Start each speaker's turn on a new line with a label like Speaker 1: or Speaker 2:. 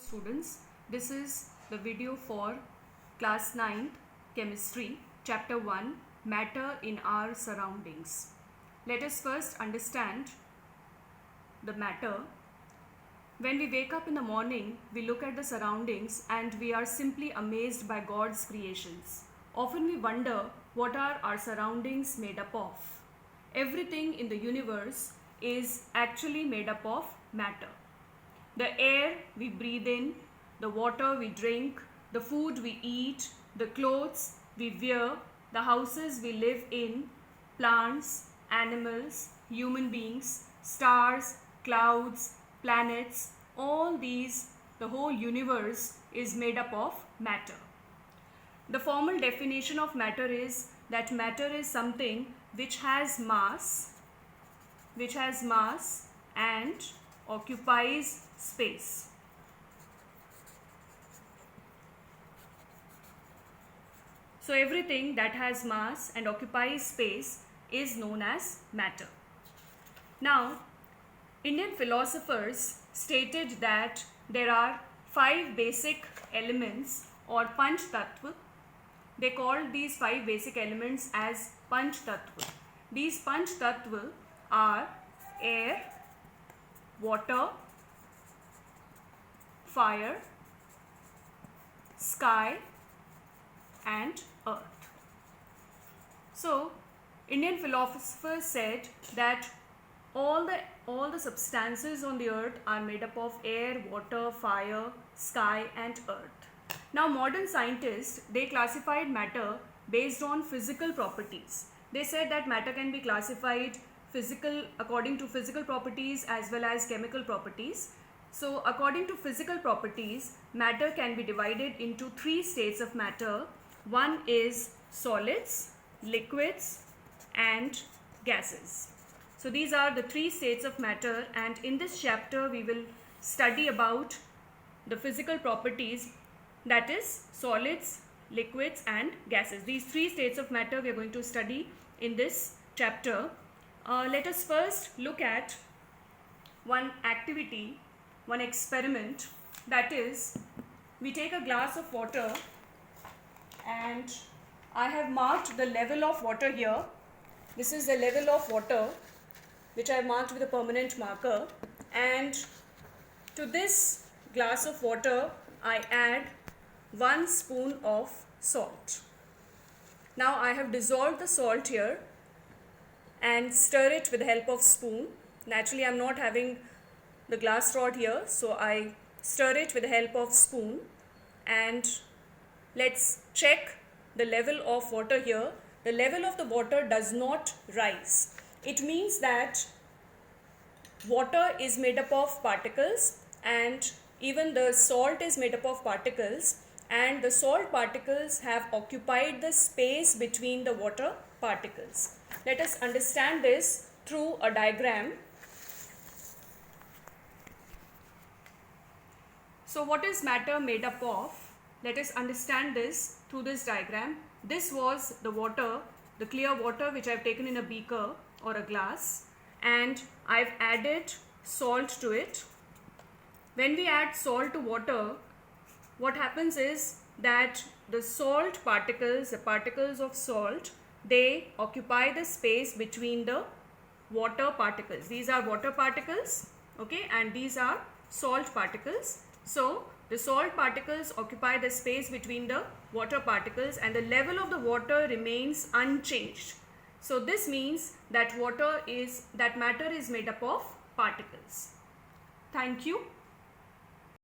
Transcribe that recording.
Speaker 1: Students, this is the video for class 9th chemistry chapter 1 matter in our surroundings. Let us first understand the matter. When we wake up in the morning, we look at the surroundings and we are simply amazed by God's creations. Often we wonder, what are our surroundings made up of? Everything in the universe is actually made up of matter. The air we breathe in, the water we drink, the food we eat, the clothes we wear, the houses we live in, plants, animals, human beings, stars, clouds, planets, all these, the whole universe is made up of matter. The formal definition of matter is that matter is something which has mass and occupies space. So everything that has mass and occupies space is known as matter. Now, Indian philosophers stated that there are 5 basic elements or Panch Tattva. They called these 5 basic elements as Panch Tattva. These Panch Tattva are air, water, fire, sky and earth. So, Indian philosophers said that all the substances on the earth are made up of air, water, fire, sky and earth. Now, modern scientists, they classified matter based on physical properties. They said that matter can be classified according to physical properties as well as chemical properties. So, according to physical properties, matter can be divided into 3 states of matter. One is solids, liquids and gases. So, these are the 3 states of matter, and in this chapter we will study about the physical properties, that is solids, liquids and gases. These 3 states of matter we are going to study in this chapter. Let us first look at one activity, one experiment, that is, we take a glass of water and I have marked the level of water here. This is the level of water which I have marked with a permanent marker, and to this glass of water I add 1 spoon of salt. Now I have dissolved the salt here and stir it with the help of spoon. Naturally, I am not having the glass rod here, so I stir it with the help of spoon, and let's check the level of water here. The level of the water does not rise. It means that water is made up of particles, and even the salt is made up of particles, and the salt particles have occupied the space between the water particles. Let us understand this through a diagram. So, what is matter made up of? Let us understand this through this diagram. This was the water, the clear water which I have taken in a beaker or a glass, and I have added salt to it. When we add salt to water, what happens is that the salt particles, the particles of salt, they occupy the space between the water particles. These are water particles, okay, and these are salt particles. So, the salt particles occupy the space between the water particles and the level of the water remains unchanged. So, this means that matter is made up of particles. Thank you.